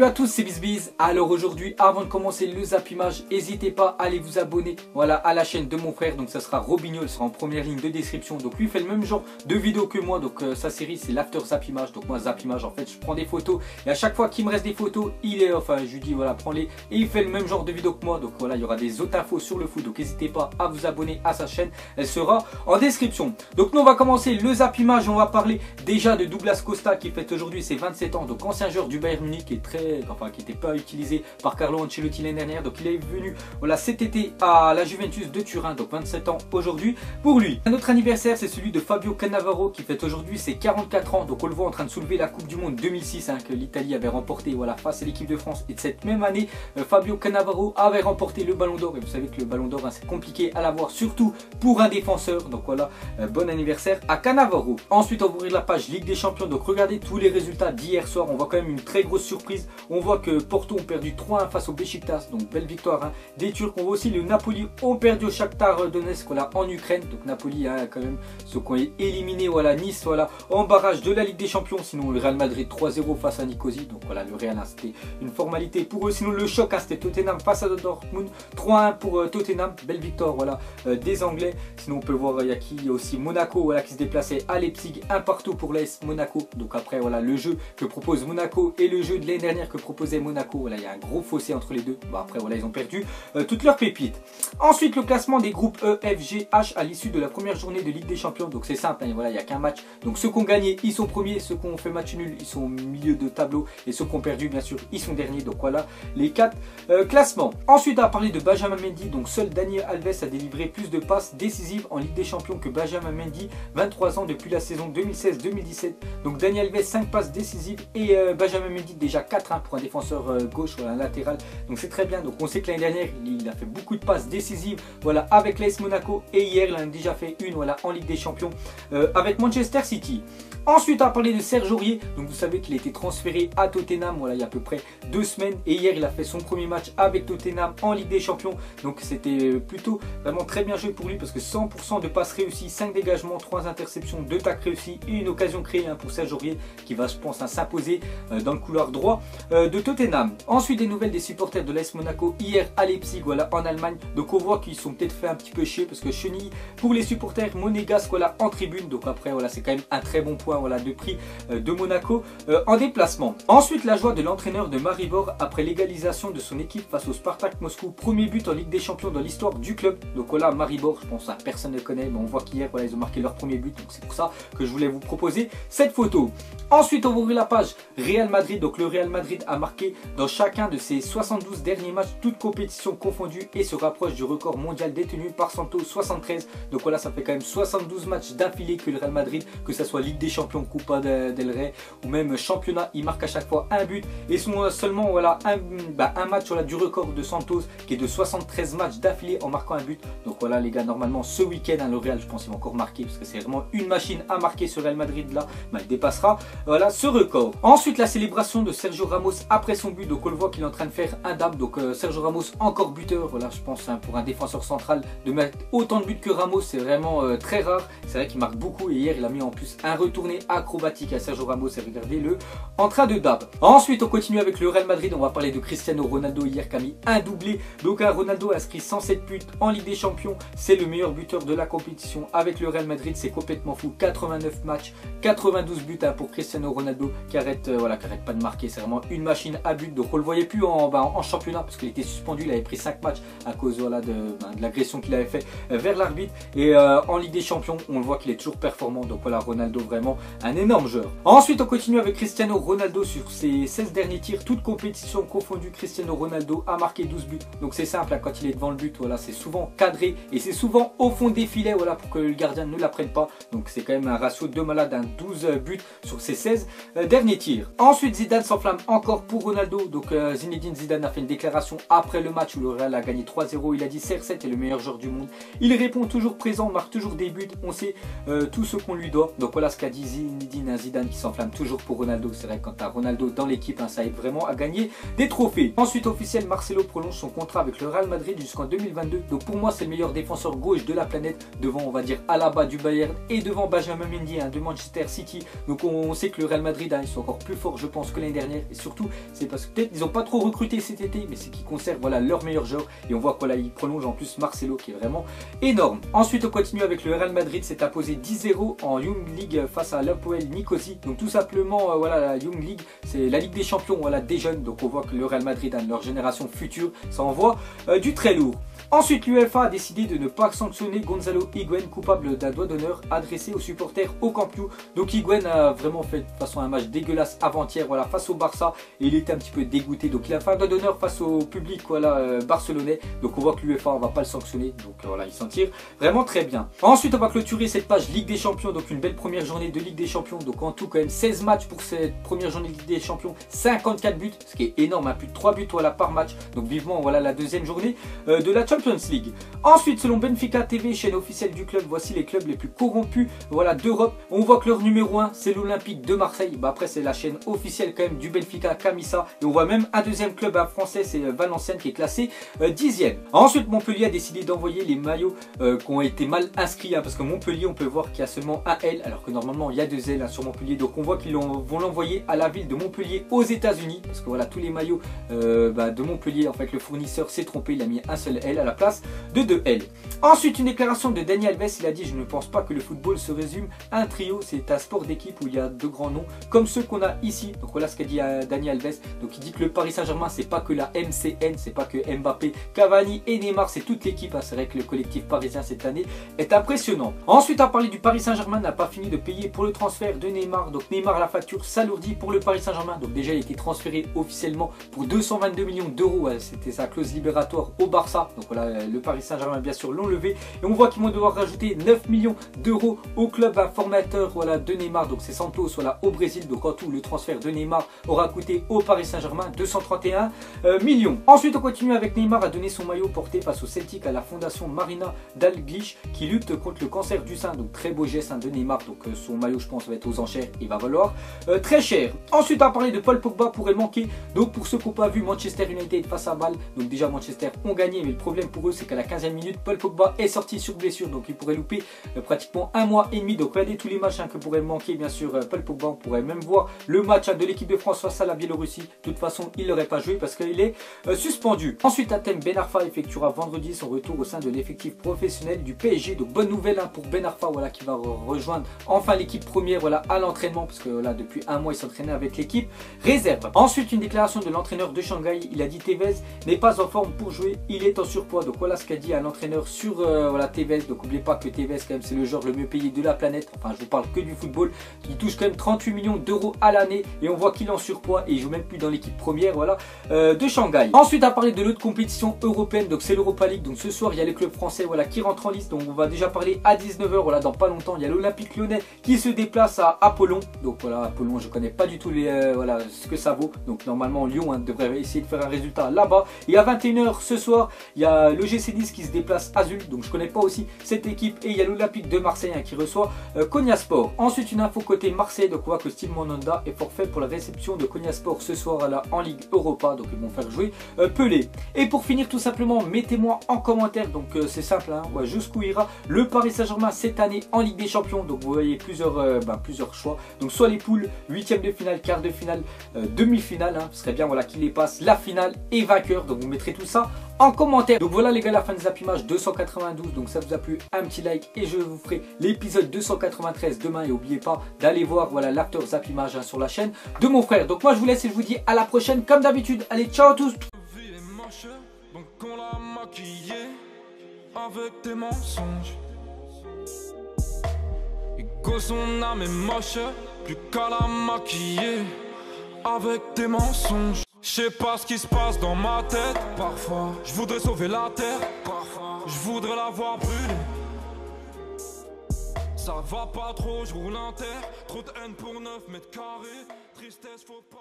Salut à tous, c'est BizBiz. Alors aujourd'hui, avant de commencer le zappimage, n'hésitez pas à aller vous abonner à la chaîne de mon frère. Donc ça sera Robinho, il sera en première ligne de description. Donc lui il fait le même genre de vidéo que moi. Donc sa série c'est l'after zappimage. Donc moi zappimage en fait je prends des photos et à chaque fois qu'il me reste des photos, je lui dis voilà prends-les. Et il fait le même genre de vidéo que moi. Donc voilà, il y aura des autres infos sur le foot. Donc n'hésitez pas à vous abonner à sa chaîne. Elle sera en description. Donc nous on va commencer le zappimage. On va parler déjà de Douglas Costa qui fête aujourd'hui ses 27 ans. Donc ancien joueur du Bayern Munich qui n'était pas utilisé par Carlo Ancelotti l'année dernière. Donc il est venu cet été à la Juventus de Turin, donc 27 ans aujourd'hui pour lui. Un autre anniversaire c'est celui de Fabio Cannavaro qui fête aujourd'hui ses 44 ans. Donc on le voit en train de soulever la Coupe du Monde 2006 que l'Italie avait remporté face à l'équipe de France. Et de cette même année, Fabio Cannavaro avait remporté le Ballon d'Or. Et vous savez que le Ballon d'Or c'est compliqué à l'avoir, surtout pour un défenseur. Donc voilà, bon anniversaire à Cannavaro. Ensuite on va ouvrir la page Ligue des Champions. Donc regardez tous les résultats d'hier soir. On voit quand même une très grosse surprise. On voit que Porto ont perdu 3-1 face au Beşiktaş, donc belle victoire des Turcs. On voit aussi le Napoli ont perdu au Shakhtar Donetsk en Ukraine. Donc Napoli quand même ceux qui ont éliminé Nice en barrage de la Ligue des Champions. Sinon le Real Madrid 3-0 face à Nicosie. Donc voilà, le Real c'était une formalité pour eux. Sinon le choc c'était Tottenham face à Dortmund, 3-1 pour Tottenham, belle victoire des Anglais. Sinon on peut voir il y a aussi Monaco qui se déplaçait à Leipzig, un partout pour l'AS Monaco. Donc après le jeu que propose Monaco et le jeu de l'année dernière que proposait Monaco, il y a un gros fossé entre les deux. Après ils ont perdu toutes leurs pépites. Ensuite le classement des groupes E, F, G, H à l'issue de la première journée de Ligue des Champions. Donc c'est simple, il n'y a qu'un match. Donc ceux qui ont gagné ils sont premiers, ceux qui ont fait match nul ils sont au milieu de tableau et ceux qui ont perdu bien sûr ils sont derniers. Donc voilà les 4 classements. Ensuite on va parler de Benjamin Mendy. Donc seul Daniel Alves a délivré plus de passes décisives en Ligue des Champions que Benjamin Mendy, 23 ans depuis la saison 2016-2017. Donc Daniel Alves 5 passes décisives et Benjamin Mendy déjà 4 pour un défenseur gauche un latéral. Donc c'est très bien. Donc on sait que l'année dernière il a fait beaucoup de passes décisives avec l'AS Monaco et hier il en a déjà fait une en Ligue des Champions avec Manchester City. Ensuite on va parler de Serge Aurier. Donc vous savez qu'il a été transféré à Tottenham il y a à peu près 2 semaines et hier il a fait son premier match avec Tottenham en Ligue des Champions. Donc c'était plutôt vraiment très bien joué pour lui parce que 100% de passes réussies, 5 dégagements, 3 interceptions, 2 tacles réussis et une occasion créée pour Serge Aurier qui va je pense s'imposer dans le couloir droit de Tottenham. Ensuite des nouvelles des supporters de l'AS Monaco hier à Leipzig en Allemagne. Donc on voit qu'ils sont peut-être fait un petit peu chier parce que chenille pour les supporters monégasques en tribune. Donc après c'est quand même un très bon point de prix de Monaco en déplacement. Ensuite la joie de l'entraîneur de Maribor après l'égalisation de son équipe face au Spartak Moscou. Premier but en Ligue des Champions dans l'histoire du club. Donc Maribor, je pense que personne ne le connaît, mais on voit qu'hier ils ont marqué leur premier but. Donc c'est pour ça que je voulais vous proposer cette photo. Ensuite on va ouvrir la page Real Madrid. Donc le Real Madrid a marqué dans chacun de ses 72 derniers matchs, toutes compétitions confondues, et se rapproche du record mondial détenu par Santos, 73. Donc ça fait quand même 72 matchs d'affilée que le Real Madrid, que ce soit Ligue des Champions, Copa del Rey ou même championnat, il marque à chaque fois un but et seulement un match du record de Santos qui est de 73 matchs d'affilée en marquant un but. Donc les gars, normalement ce week-end le Real je pense qu'il va encore marquer parce que c'est vraiment une machine à marquer ce Real Madrid il dépassera ce record. Ensuite la célébration de Sergio Ramos après son but. Donc on le voit qu'il est en train de faire un dab. Donc Sergio Ramos encore buteur. Je pense pour un défenseur central de mettre autant de buts que Ramos c'est vraiment très rare. C'est vrai qu'il marque beaucoup et hier il a mis en plus un retourné acrobatique à Sergio Ramos et regardez-le en train de dab. Ensuite on continue avec le Real Madrid. On va parler de Cristiano Ronaldo hier qui a mis un doublé. Donc Ronaldo a inscrit 107 buts en Ligue des Champions. C'est le meilleur buteur de la compétition avec le Real Madrid. C'est complètement fou. 89 matchs, 92 buts pour Cristiano Ronaldo qui arrête pas de marquer. C'est vraiment une machine à but. Donc on le voyait plus en championnat parce qu'il était suspendu. Il avait pris 5 matchs à cause de l'agression qu'il avait fait vers l'arbitre. Et en Ligue des Champions on le voit qu'il est toujours performant. Donc Ronaldo vraiment un énorme joueur. Ensuite on continue avec Cristiano Ronaldo sur ses 16 derniers tirs, toutes compétitions confondues. Cristiano Ronaldo a marqué 12 buts. Donc c'est simple, quand il est devant le but c'est souvent cadré et c'est souvent au fond des filets pour que le gardien ne la prenne pas. Donc c'est quand même un ratio de malade, 12 buts sur ses 16 derniers tirs. Ensuite Zidane s'enflamme encore pour Ronaldo. Donc Zinedine Zidane a fait une déclaration après le match où le Real a gagné 3-0. Il a dit CR7 est le meilleur joueur du monde. Il répond toujours présent, marque toujours des buts. On sait tout ce qu'on lui doit. Donc voilà ce qu'a dit Zinedine Zidane qui s'enflamme toujours pour Ronaldo. C'est vrai que quand tu as Ronaldo dans l'équipe, hein, ça aide vraiment à gagner des trophées. Ensuite officiel, Marcelo prolonge son contrat avec le Real Madrid jusqu'en 2022. Donc pour moi c'est le meilleur défenseur gauche de la planète, devant on va dire Alaba du Bayern et devant Benjamin Mendy hein, de Manchester City. Donc on sait que le Real Madrid hein, ils sont encore plus forts je pense que l'année dernière, et surtout c'est parce que peut-être ils n'ont pas trop recruté cet été, mais c'est qu'ils conservent voilà leur meilleur joueur, et on voit voilà ils prolongent en plus Marcelo qui est vraiment énorme. Ensuite on continue avec le Real Madrid, c'est imposé 10-0 en Young League face à l'Apoel Nicosie. Donc tout simplement voilà la Young League c'est la Ligue des Champions voilà des jeunes, donc on voit que le Real Madrid hein, leur génération future ça envoie du très lourd. Ensuite, l'UEFA a décidé de ne pas sanctionner Gonzalo Higuaín, coupable d'un doigt d'honneur adressé aux supporters au Camp Nou. Donc Higuaín a vraiment fait de façon un match dégueulasse avant-hier voilà, face au Barça, et il était un petit peu dégoûté. Donc il a fait un doigt d'honneur face au public voilà, barcelonais. Donc on voit que l'UEFA ne va pas le sanctionner. Donc voilà, il s'en tire vraiment très bien. Ensuite, on va clôturer cette page Ligue des Champions. Donc une belle première journée de Ligue des Champions. Donc en tout quand même 16 matchs pour cette première journée de Ligue des Champions, 54 buts, ce qui est énorme, hein, plus de 3 buts voilà, par match. Donc vivement voilà la deuxième journée de la Champions League. Ensuite, selon Benfica TV, chaîne officielle du club, voici les clubs les plus corrompus voilà, d'Europe. On voit que leur numéro 1 c'est l'Olympique de Marseille. Bah, après c'est la chaîne officielle quand même du Benfica Camisa. Et on voit même un deuxième club français, c'est Valenciennes qui est classé 10e. Ensuite Montpellier a décidé d'envoyer les maillots qui ont été mal inscrits hein, parce que Montpellier on peut voir qu'il y a seulement un L alors que normalement il y a 2 L hein, sur Montpellier. Donc on voit qu'ils vont l'envoyer à la ville de Montpellier aux États-Unis, parce que voilà tous les maillots de Montpellier en fait le fournisseur s'est trompé, il a mis un seul L à la place de 2 L. Ensuite une déclaration de Dani Alves, il a dit: je ne pense pas que le football se résume à un trio, c'est un sport d'équipe où il y a de grands noms comme ceux qu'on a ici. Donc voilà ce qu'a dit Dani Alves. Donc il dit que le Paris Saint-Germain c'est pas que la MCN, c'est pas que Mbappé, Cavani et Neymar, c'est toute l'équipe hein. C'est vrai que le collectif parisien cette année est impressionnant. Ensuite à parler du Paris Saint-Germain, n'a pas fini de payer pour le transfert de Neymar. Donc Neymar, la facture s'alourdit pour le Paris Saint-Germain. Donc déjà il a été transféré officiellement pour 222 millions d'euros, c'était sa clause libératoire au Barça. Donc voilà le Paris Saint-Germain bien sûr l'ont levé, et on voit qu'ils vont devoir rajouter 9 millions d'euros au club formateur voilà, de Neymar. Donc c'est Santos voilà, au Brésil. Donc en tout le transfert de Neymar aura coûté au Paris Saint-Germain 231 millions. Ensuite on continue avec Neymar à donner son maillot porté face au Celtic à la fondation Marina Dalglish qui lutte contre le cancer du sein. Donc très beau geste hein, de Neymar. Donc son maillot je pense va être aux enchères, il va valoir très cher. Ensuite on va parler de Paul Pogba, pourrait manquer. Donc pour ceux qui n'ont pas vu Manchester United face à Bâle, donc déjà Manchester ont gagné, mais le problème pour eux c'est qu'à la 15e minute Paul Pogba est sorti sur blessure, donc il pourrait louper pratiquement un mois et demi. Donc regardez tous les matchs hein, que pourrait manquer bien sûr Paul Pogba. On pourrait même voir le match hein, de l'équipe de France face à la Biélorussie. De toute façon il n'aurait pas joué parce qu'il est suspendu. Ensuite Hatem Ben Arfa effectuera vendredi son retour au sein de l'effectif professionnel du PSG. Donc bonne nouvelle hein, pour Ben Arfa voilà, qui va rejoindre enfin l'équipe première voilà, à l'entraînement, parce que là depuis un mois il s'entraînait avec l'équipe réserve. Ensuite une déclaration de l'entraîneur de Shanghai, il a dit Tevez n'est pas en forme pour jouer, il est en surpoids. Donc voilà ce qu'a dit un entraîneur sur voilà, Tevez. Donc n'oubliez pas que Tevez quand même c'est le joueur le mieux payé de la planète, enfin je vous parle que du football, il touche quand même 38 millions d'euros à l'année, et on voit qu'il est en surpoids et il joue même plus dans l'équipe première voilà, de Shanghai. Ensuite à parler de l'autre compétition européenne, donc c'est l'Europa League. Donc ce soir il y a les clubs français voilà, qui rentrent en liste. Donc on va déjà parler à 19 h voilà, dans pas longtemps. Il y a l'Olympique Lyonnais qui se déplace à Apollon. Donc voilà Apollon je connais pas du tout voilà, ce que ça vaut. Donc normalement Lyon hein, devrait essayer de faire un résultat là-bas. Et à 21 h ce soir il y a le GC Nice qui se déplace à Zul. Donc je connais pas aussi cette équipe. Et il y a l'Olympique de Marseille hein, qui reçoit Konyaspor. Ensuite une info côté Marseille. Donc on voit que Steve Mandanda est forfait pour la réception de Konyaspor ce soir là, en Ligue Europa. Donc ils vont faire jouer Pelé. Et pour finir tout simplement, mettez-moi en commentaire, donc c'est simple hein, ouais, jusqu'où ira le Paris Saint-Germain cette année en Ligue des Champions. Donc vous voyez plusieurs choix. Donc soit les poules, 8e de finale, quart de finale, demi-finale, hein, ce serait bien voilà, qu'il les passe, la finale et vainqueur. Donc vous mettrez tout ça en commentaire. Donc voilà les gars, la fin de Zapimage 292. Donc ça vous a plu, un petit like et je vous ferai l'épisode 293 demain. Et n'oubliez pas d'aller voir voilà l'after Zapimage hein, sur la chaîne de mon frère. Donc moi je vous laisse et je vous dis à la prochaine comme d'habitude. Allez, ciao à tous. Donc on l'a maquillé avec des mensonges. Et que son âme est moche, plus qu'à la maquiller avec des mensonges. Je sais pas ce qui se passe dans ma tête. Parfois je voudrais sauver la terre, parfois je voudrais la voir brûler. Ça va pas trop, je roule un terre. Trop de haine pour 9 mètres carrés. Tristesse faut pas.